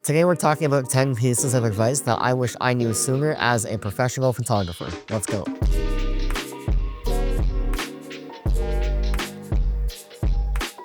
Today we're talking about 10 pieces of advice that I wish I knew sooner as a professional photographer. Let's go.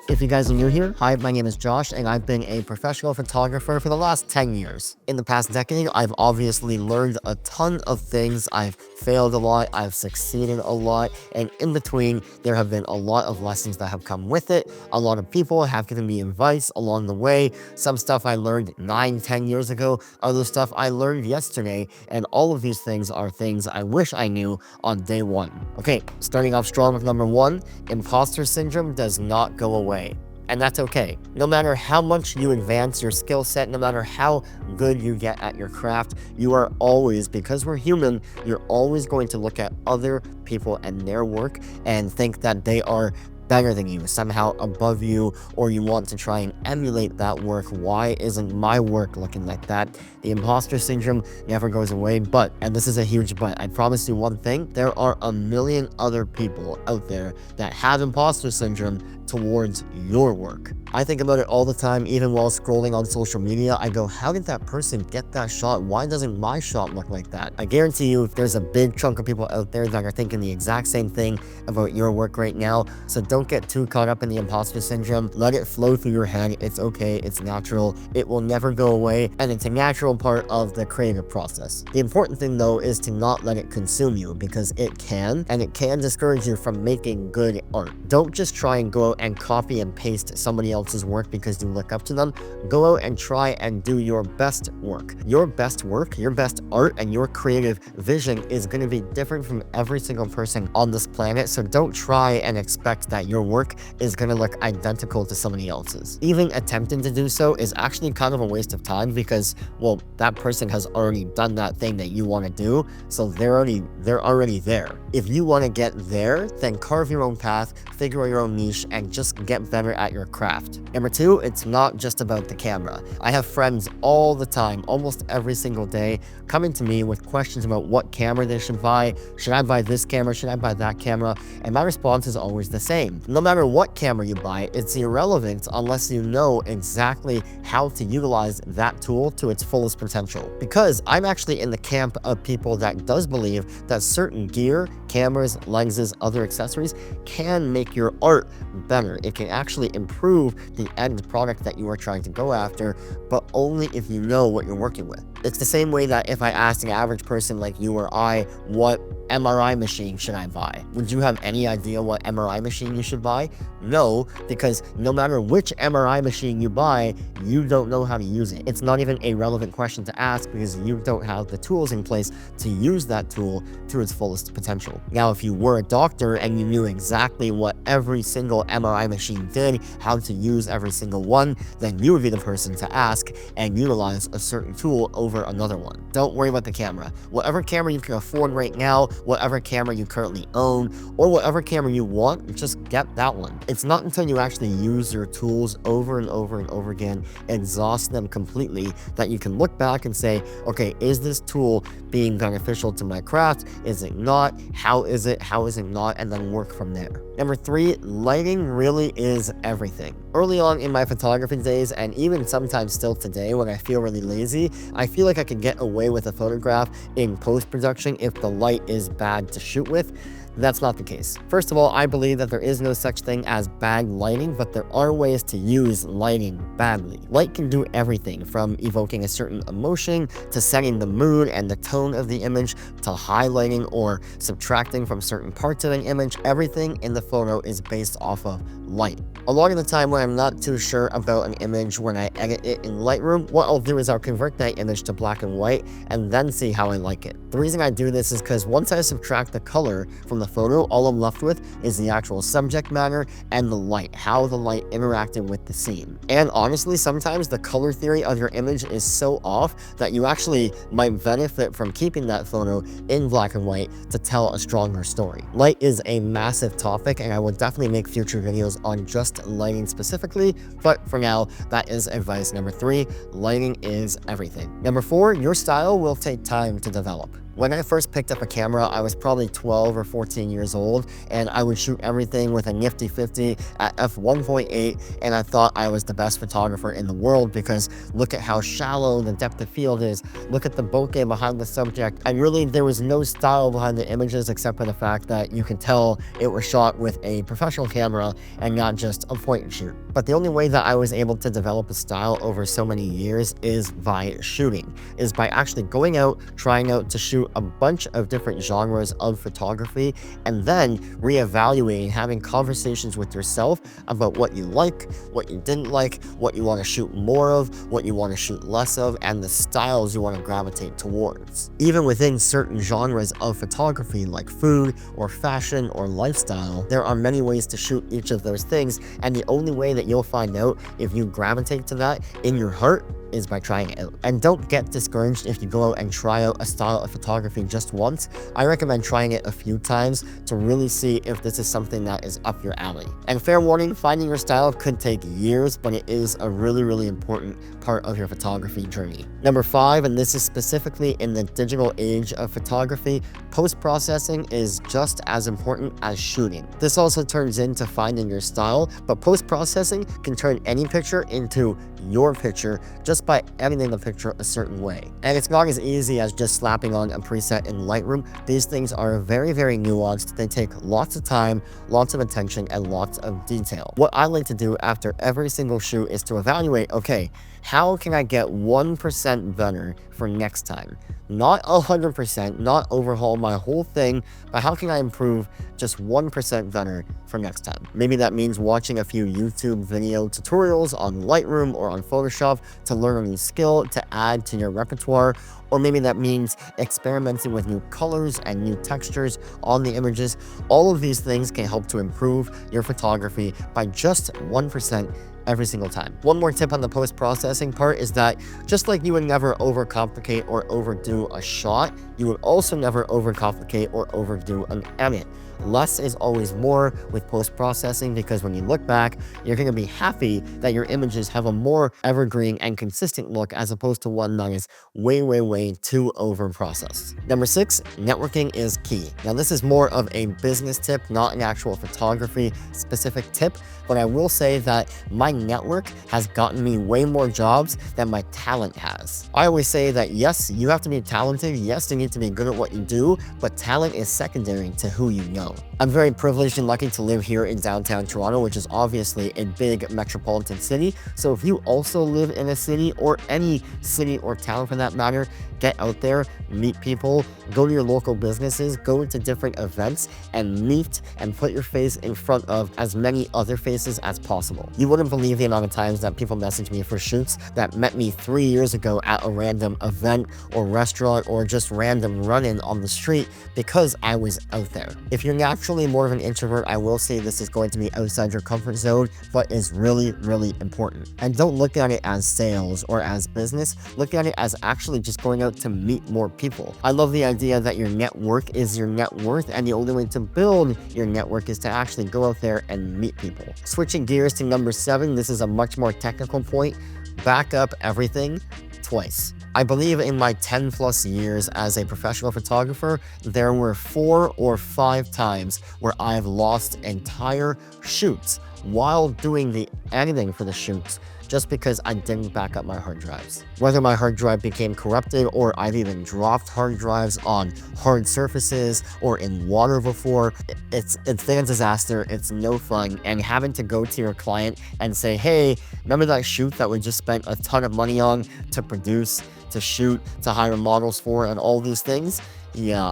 If you guys are new here, hi, my name is Josh, and I've been a professional photographer for the last 10 years. In the past decade, I've obviously learned a ton of things. I've failed a lot, I've succeeded a lot, and in between, there have been a lot of lessons that have come with it. A lot of people have given me advice along the way. Some stuff I learned 9-10 years ago, other stuff I learned yesterday, and all of these things are things I wish I knew on day one. Okay, starting off strong with number one, imposter syndrome does not go away. And that's okay. No matter how much you advance your skill set, no matter how good you get at your craft, you are always, because we're human, you're always going to look at other people and their work and think that they are better than you, somehow above you, or you want to try and emulate that work. Why isn't my work looking like that? The imposter syndrome never goes away, but, and this is a huge but, I promise you one thing, there are a million other people out there that have imposter syndrome towards your work. I think about it all the time, even while scrolling on social media. I go, how did that person get that shot? Why doesn't my shot look like that? I guarantee you there's a big chunk of people out there that are thinking the exact same thing about your work right now. So don't get too caught up in the imposter syndrome. Let it flow through your head. It's okay. It's natural. It will never go away. And it's a natural part of the creative process. The important thing though is to not let it consume you, because it can, and it can discourage you from making good art. Don't just try and go out and copy and paste somebody else's work because you look up to them. Go out and try and do your best work. Your best work, your best art, and your creative vision is going to be different from every single person on this planet. So don't try and expect that your work is going to look identical to somebody else's. Even attempting to do so is actually kind of a waste of time because, well, that person has already done that thing that you want to do. So they're already there. If you want to get there, then carve your own path, figure out your own niche, and just get better at your craft. Number two, it's not just about the camera. I have friends all the time, almost every single day, coming to me with questions about what camera they should buy. Should I buy this camera? Should I buy that camera? And my response is always the same. No matter what camera you buy, it's irrelevant unless you know exactly how to utilize that tool to its fullest potential. Because I'm actually in the camp of people that does believe that certain gear, cameras, lenses, other accessories can make your art better. It can actually improve the end product that you are trying to go after, but only if you know what you're working with. It's the same way that if I asked an average person like you or I, what MRI machine should I buy? Would you have any idea what MRI machine you should buy? No, because no matter which MRI machine you buy, you don't know how to use it. It's not even a relevant question to ask because you don't have the tools in place to use that tool to its fullest potential. Now, if you were a doctor and you knew exactly what every single MRI machine did, how to use every single one, then you would be the person to ask and utilize a certain tool over another one. Don't worry about the camera. Whatever camera you can afford right now, whatever camera you currently own, or whatever camera you want, just get that one. It's not until you actually use your tools over and over and over again, exhaust them completely, that you can look back and say, okay, is this tool being beneficial to my craft? Is it not? How is it? How is it not? And then work from there. Number three, lighting really is everything. Early on in my photography days, and even sometimes still today when I feel really lazy, I feel like I can get away with a photograph in post-production if the light is bad to shoot with. That's not the case. First of all, I believe that there is no such thing as bad lighting, but there are ways to use lighting badly. Light can do everything from evoking a certain emotion to setting the mood and the tone of the image to highlighting or subtracting from certain parts of an image. Everything in the photo is based off of light. A lot of the time when I'm not too sure about an image when I edit it in Lightroom, what I'll do is I'll convert that image to black and white and then see how I like it. The reason I do this is because once I subtract the color from the photo, all I'm left with is the actual subject matter and the light, how the light interacted with the scene. And honestly, sometimes the color theory of your image is so off that you actually might benefit from keeping that photo in black and white to tell a stronger story. Light is a massive topic, and I will definitely make future videos on just lighting specifically, but for now, that is advice number three. Lighting is everything. Number four, your style will take time to develop. When I first picked up a camera, I was probably 12 or 14 years old, and I would shoot everything with a nifty 50 at f1.8, and I thought I was the best photographer in the world because look at how shallow the depth of field is, look at the bokeh behind the subject, and really there was no style behind the images except for the fact that you can tell it was shot with a professional camera and not just a point and shoot. But the only way that I was able to develop a style over so many years is by shooting, is by actually going out, trying out to shoot a bunch of different genres of photography, and then reevaluating, having conversations with yourself about what you like, what you didn't like, what you want to shoot more of, what you want to shoot less of, and the styles you want to gravitate towards. Even within certain genres of photography like food or fashion or lifestyle, there are many ways to shoot each of those things, and the only way that you'll find out if you gravitate to that in your heart is by trying it out. And don't get discouraged if you go out and try out a style of photography just once. I recommend trying it a few times to really see if this is something that is up your alley. And fair warning, finding your style could take years, but it is a really important part of your photography journey. Number 5, and this is specifically in the digital age of photography, post-processing is just as important as shooting. This also turns into finding your style, but post-processing can turn any picture into your picture just by editing the picture a certain way. And it's not as easy as just slapping on a preset in Lightroom. These things are very nuanced. They take lots of time, lots of attention, and lots of detail. What I like to do after every single shoot is to evaluate, okay, how can I get 1% better for next time? Not 100%, not overhaul my whole thing, but how can I improve just 1% better for next time? Maybe that means watching a few YouTube video tutorials on Lightroom or on Photoshop to learn a new skill to add to your repertoire, or maybe that means experimenting with new colors and new textures on the images. All of these things can help to improve your photography by just 1% every single time. One more tip on the post-processing part is that just like you would never overcomplicate or overdo a shot, you would also never overcomplicate or overdo an edit. Less is always more with post-processing, because when you look back, you're going to be happy that your images have a more evergreen and consistent look as opposed to one that is way too over-processed. Number 6, networking is key. Now this is more of a business tip, not an actual photography specific tip, but I will say that my network has gotten me way more jobs than my talent has. I always say that yes, you have to be talented, yes, you need to be good at what you do, but talent is secondary to who you know. I'm very privileged and lucky to live here in downtown Toronto, which is obviously a big metropolitan city. So if you also live in a city, or any city or town for that matter, get out there, meet people, go to your local businesses, go to different events, and meet and put your face in front of as many other faces as possible. You wouldn't believe the amount of times that people message me for shoots that met me 3 years ago at a random event or restaurant or just random run-in on the street because I was out there. If you're naturally more of an introvert, I will say this is going to be outside your comfort zone, but is really important. And don't look at it as sales or as business. Look at it as actually just going out to meet more people. I love the idea that your network is your net worth, and the only way to build your network is to actually go out there and meet people. Switching gears to number 7, this is a much more technical point. Back up everything twice. I believe in my 10+ years as a professional photographer, there were 4 or 5 times where I've lost entire shoots while doing the editing for the shoots just because I didn't back up my hard drives. Whether my hard drive became corrupted, or I've even dropped hard drives on hard surfaces or in water before, it's been a disaster. It's no fun. And having to go to your client and say, hey, remember that shoot that we just spent a ton of money on to produce, to shoot, to hire models for, and all these things? Yeah,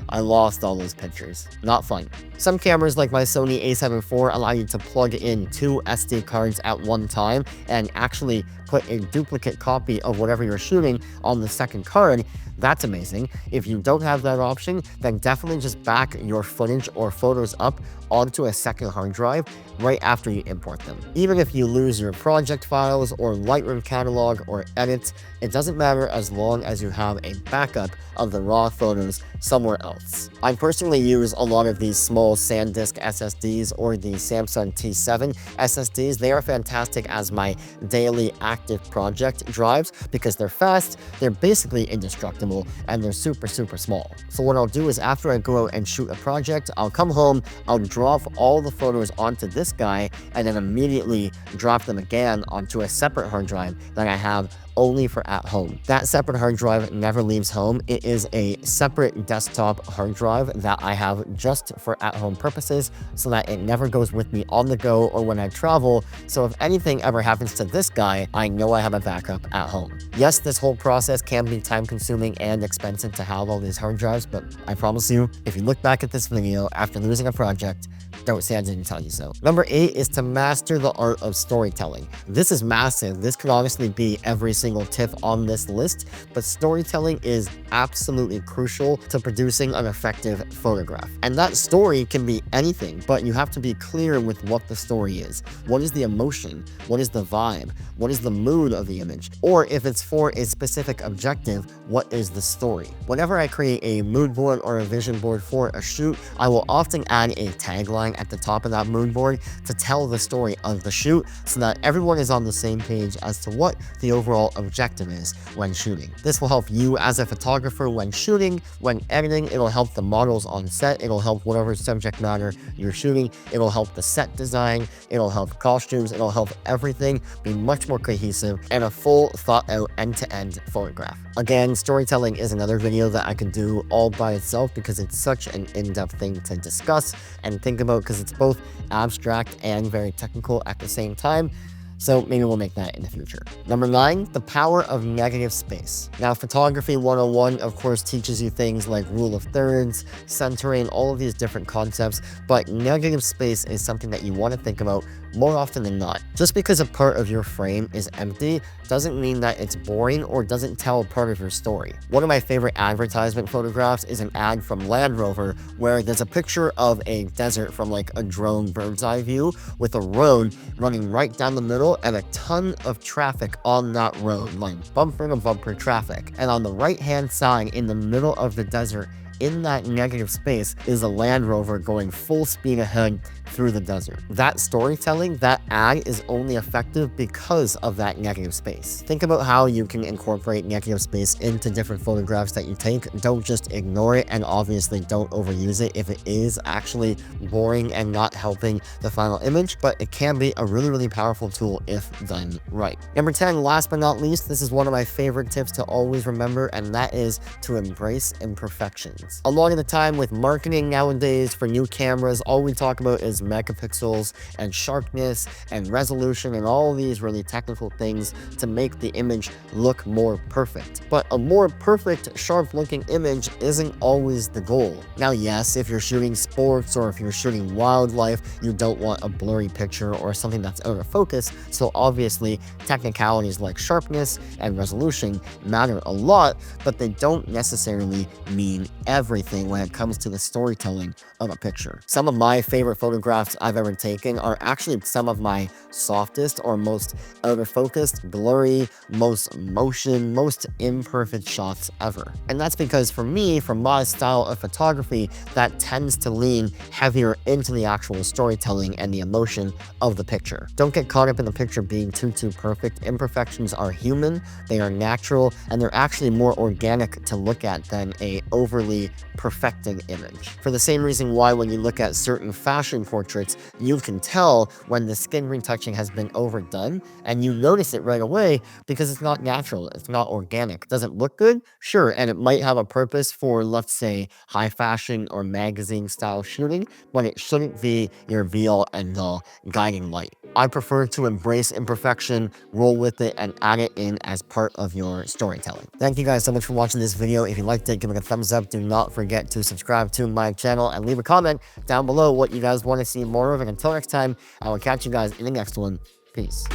I lost all those pictures. Not fun. Some cameras like my Sony a7 IV allow you to plug in 2 SD cards at one time and actually put a duplicate copy of whatever you're shooting on the second card. That's amazing. If you don't have that option, then definitely just back your footage or photos up onto a second hard drive right after you import them. Even if you lose your project files or Lightroom catalog or edits, it doesn't matter as long as you have a backup of the raw photos somewhere else. I personally use a lot of these small SanDisk SSDs or the Samsung T7 SSDs. They are fantastic as my daily active project drives because they're fast, they're basically indestructible, and they're super, super small. So what I'll do is after I go out and shoot a project, I'll come home, I'll drop all the photos onto this guy, and then immediately drop them again onto a separate hard drive that I have only for at home. That separate hard drive never leaves home. It is a separate desktop hard drive that I have just for at-home purposes so that it never goes with me on the go or when I travel. So if anything ever happens to this guy, I know I have a backup at home. Yes, this whole process can be time-consuming and expensive to have all these hard drives, but I promise you, if you look back at this video after losing a project, don't say I didn't tell you so. Number 8 is to master the art of storytelling. This is massive. This could honestly be every single tip on this list, but storytelling is absolutely crucial to producing an effective photograph. And that story can be anything, but you have to be clear with what the story is. What is the emotion? What is the vibe? What is the mood of the image? Or if it's for a specific objective, what is the story? Whenever I create a mood board or a vision board for a shoot, I will often add a tagline at the top of that mood board to tell the story of the shoot so that everyone is on the same page as to what the overall objective is when shooting. This will help you as a photographer when shooting, when editing. It'll help the models on set. It'll help whatever subject matter you're shooting. It'll help the set design. It'll help costumes. It'll help everything be much more cohesive and a full thought out end-to-end photograph. Again, storytelling is another video that I can do all by itself because it's such an in-depth thing to discuss and think about because it's both abstract and very technical at the same time. So maybe we'll make that in the future. Number 9, the power of negative space. Now, photography 101, of course, teaches you things like rule of thirds, centering, all of these different concepts, but negative space is something that you want to think about more often than not. Just because a part of your frame is empty doesn't mean that it's boring or doesn't tell part of your story. One of my favorite advertisement photographs is an ad from Land Rover where there's a picture of a desert from like a drone bird's eye view with a road running right down the middle and a ton of traffic on that road, like bumper to bumper traffic. And on the right hand side in the middle of the desert, in that negative space, is a Land Rover going full speed ahead through the desert. That storytelling, that ad is only effective because of that negative space. Think about how you can incorporate negative space into different photographs that you take. Don't just ignore it, and obviously don't overuse it if it is actually boring and not helping the final image, but it can be a really, really powerful tool if done right. Number 10, last but not least, this is one of my favorite tips to always remember, and that is to embrace imperfections. A lot of the time with marketing nowadays for new cameras, all we talk about is megapixels and sharpness and resolution and all these really technical things to make the image look more perfect. But a more perfect, sharp looking image isn't always the goal. Now, yes, if you're shooting sports or if you're shooting wildlife, you don't want a blurry picture or something that's out of focus. So obviously technicalities like sharpness and resolution matter a lot, but they don't necessarily mean everything when it comes to the storytelling of a picture. Some of my favorite photographs I've ever taken are actually some of my softest or most out of focus, blurry, most motion, most imperfect shots ever. And that's because for me, for my style of photography, that tends to lean heavier into the actual storytelling and the emotion of the picture. Don't get caught up in the picture being too perfect. Imperfections are human, they are natural, and they're actually more organic to look at than a overly perfected image. For the same reason why when you look at certain fashion portraits, you can tell when the skin retouching has been overdone, and you notice it right away because it's not natural, it's not organic. Does it look good? Sure, and it might have a purpose for, let's say, high fashion or magazine style shooting, but it shouldn't be your be-all end-all guiding light. I prefer to embrace imperfection, roll with it, and add it in as part of your storytelling. Thank you guys so much for watching this video. If you liked it, give it a thumbs up. Do not forget to subscribe to my channel and leave a comment down below what you guys want to see more of. And until next time, I will catch you guys in the next one. Peace.